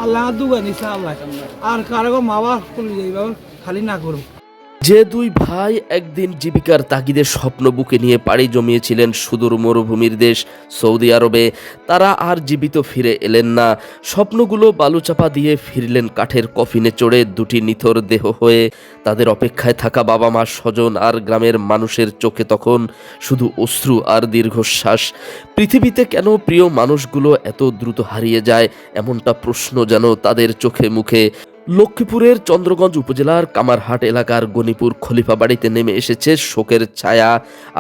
আল্লাহ দুগা নিছে আল্লাহ আর কারো মা বাবা খালি না করুক। যে দুই ভাই একদিন জীবিকার তাগিদে স্বপ্ন বুকে নিয়ে পাড়ি জমিয়েছিলেন সুদূর মরুভূমির দেশ সৌদি আরবে, তারা আর জীবিত ফিরে এলেন না। স্বপ্নগুলো বালুচাপা দিয়ে ফিরলেন কাঠের কফিনে চড়ে দুটি নিথর দেহ হয়ে। তাদের অপেক্ষায় থাকা বাবা মা, স্বজন আর গ্রামের মানুষের চোখে তখন শুধু অশ্রু আর দীর্ঘশ্বাস। পৃথিবীতে কেন প্রিয় মানুষগুলো এত দ্রুত হারিয়ে যায়, এমনটা প্রশ্ন যেন তাদের চোখে মুখে। লক্ষ্মীপুরের চন্দ্রগঞ্জ উপজেলার কামারহাট এলাকার গনিপুর খলিফা বাড়িতে নেমে এসেছে শোকের ছায়া।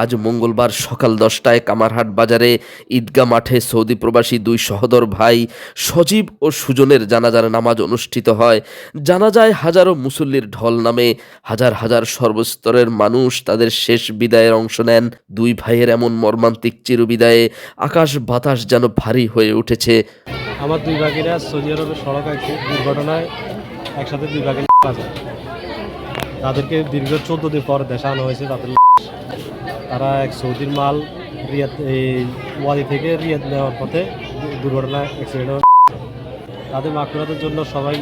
আজ মঙ্গলবার সকাল 10টায় কামারহাট বাজারে ঈদগাহ মাঠে সৌদি প্রবাসী দুই সহোদর ভাই সজীব ও সুজনের জানাজার নামাজ অনুষ্ঠিত হয়। জানাজায় হাজারো মুসল্লির ঢল নামে, হাজার হাজার সর্বস্তরের মানুষ তাদের শেষ বিদায়ের অংশ নেন। দুই ভাইয়ের এমন মর্মান্তিক চিরবিদায়ে আকাশ বাতাস যেন ভারী হয়ে উঠেছে। আমার দুই ভাগিরা সৌদি আরবের সড়ক দুর্ঘটনায় একসাথে দুই ভাগে মারা যায়। তাদেরকে দীর্ঘ 14 দিন পর দেশে আনা হয়েছে। তারা এক সৌদির মাল রিয়াদ, এই ওয়াদি থেকে রিয়াদ নেওয়ার পথে দুর্ঘটনায় অ্যাক্সিডেন্ট। তাদের মাগফিরাতের জন্য সবাই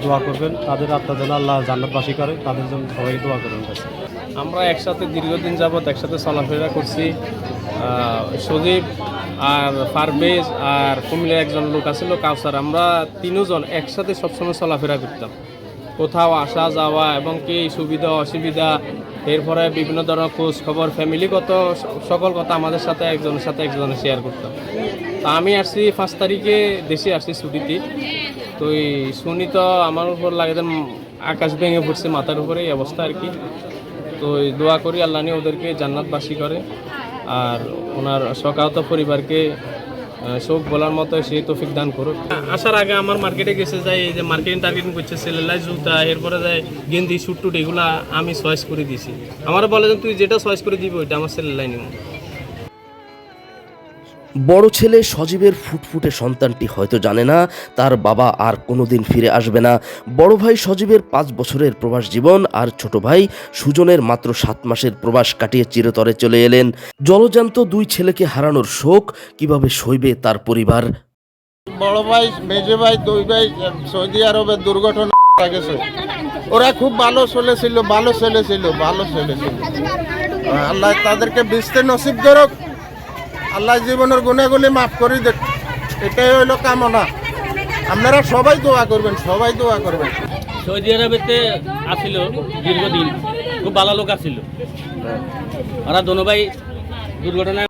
দোয়া করবেন, তাদের আত্মা যেন আল্লাহ জান্নাতবাসী করে, তাদের জন্য সবাই দোয়া করবেন। আমরা একসাথে দীর্ঘদিন যাবৎ একসাথে চলাফেরা করছি। সজীব আর পারভেজ আর কুমিল্লার একজন লোক আছিল কাউসার, আমরা তিনজন একসাথে সবসময় চলাফেরা করতাম। কোথাও আসা যাওয়া এবং কি সুবিধা অসুবিধা, এরপরে বিভিন্ন ধরনের খোঁজ খবর, ফ্যামিলিগত সকল কথা আমাদের সাথে একজনের শেয়ার করতাম। তা আমি আসছি 5 তারিখে দেশে আসছি ছুটিতে। তো এই শুনি তো আমার উপর লাগে আকাশ ভেঙে পড়ছে মাথার উপরে, এই অবস্থা আর কি। তো দোয়া করি আল্লাহ নিয়ে ওদেরকে জান্নাতবাসী করে, আর ওনার শোকাহত পরিবারকে শোক বলার মতো সে তৌফিক দান করুক। আসার আগে আমার মার্কেটে গেছে যাই, এই যে মার্কেটিং টার্গেটিং করছে সেলেলাই জুতা, এরপরে যায় গেঞ্জি স্যুট টুট, এগুলা আমি চয়েস করে দিছি। আমার বলে যে তুই যেটা চয়েস করে দিবি ওইটা আমার সেলেলাই নিব। বড় ছেলে সজীবের ফুটফুটে সন্তানটি হয়তো জানে না তার বাবা আর কোনোদিন ফিরে আসবে না। বড় ভাই সজীবের 5 বছরের প্রবাস জীবন আর ছোট ভাই সুজনের মাত্র 7 মাসের প্রবাস কাটিয়ে চিরতরে চলে এলেন। জলজান্ত দুই ছেলেকে হারানোর শোক কিভাবে সইবে তার পরিবার। বড় ভাই, মেজে ভাই, দুই ভাই সৌদি আরবের দুর্ঘটনা গেছে। ওরা খুব ভালো ছেলে ছিল। আল্লাহ তাদেরকে বিস্তে নসিব করুক, আল্লাহ জীবনের গুণাগুলি মাফ করে দেখ, এটাই হইল কামনা। আপনারা সবাই দোয়া করবেন। সৌদি আরবেতে আসিল দীর্ঘদিন, খুব ভালো লোক আসিল। ওরা দোনো ভাই দুর্ঘটনায়।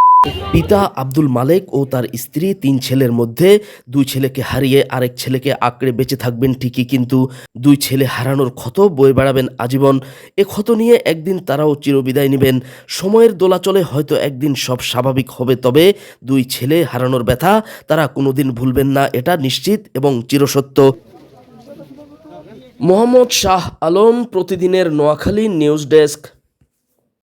পিতা আব্দুল মালেক ও তার স্ত্রী 3 ছেলের মধ্যে 2 ছেলেকে হারিয়ে আরেক ছেলেকে আঁকড়ে বেঁচে থাকবেন ঠিকই, কিন্তু 2 ছেলে হারানোর ক্ষত বয়ে বেড়াবেন আজীবন। এ ক্ষত নিয়ে একদিন তারাও চিরবিদায় নেবেন। সময়ের দোলাচলে হয়তো একদিন সব স্বাভাবিক হবে, তবে 2 ছেলে হারানোর ব্যথা তারা কোনোদিন ভুলবেন না, এটা নিশ্চিত এবং চিরসত্য। মোহাম্মদ শাহ আলম, প্রতিদিনের নোয়াখালী নিউজ ডেস্ক।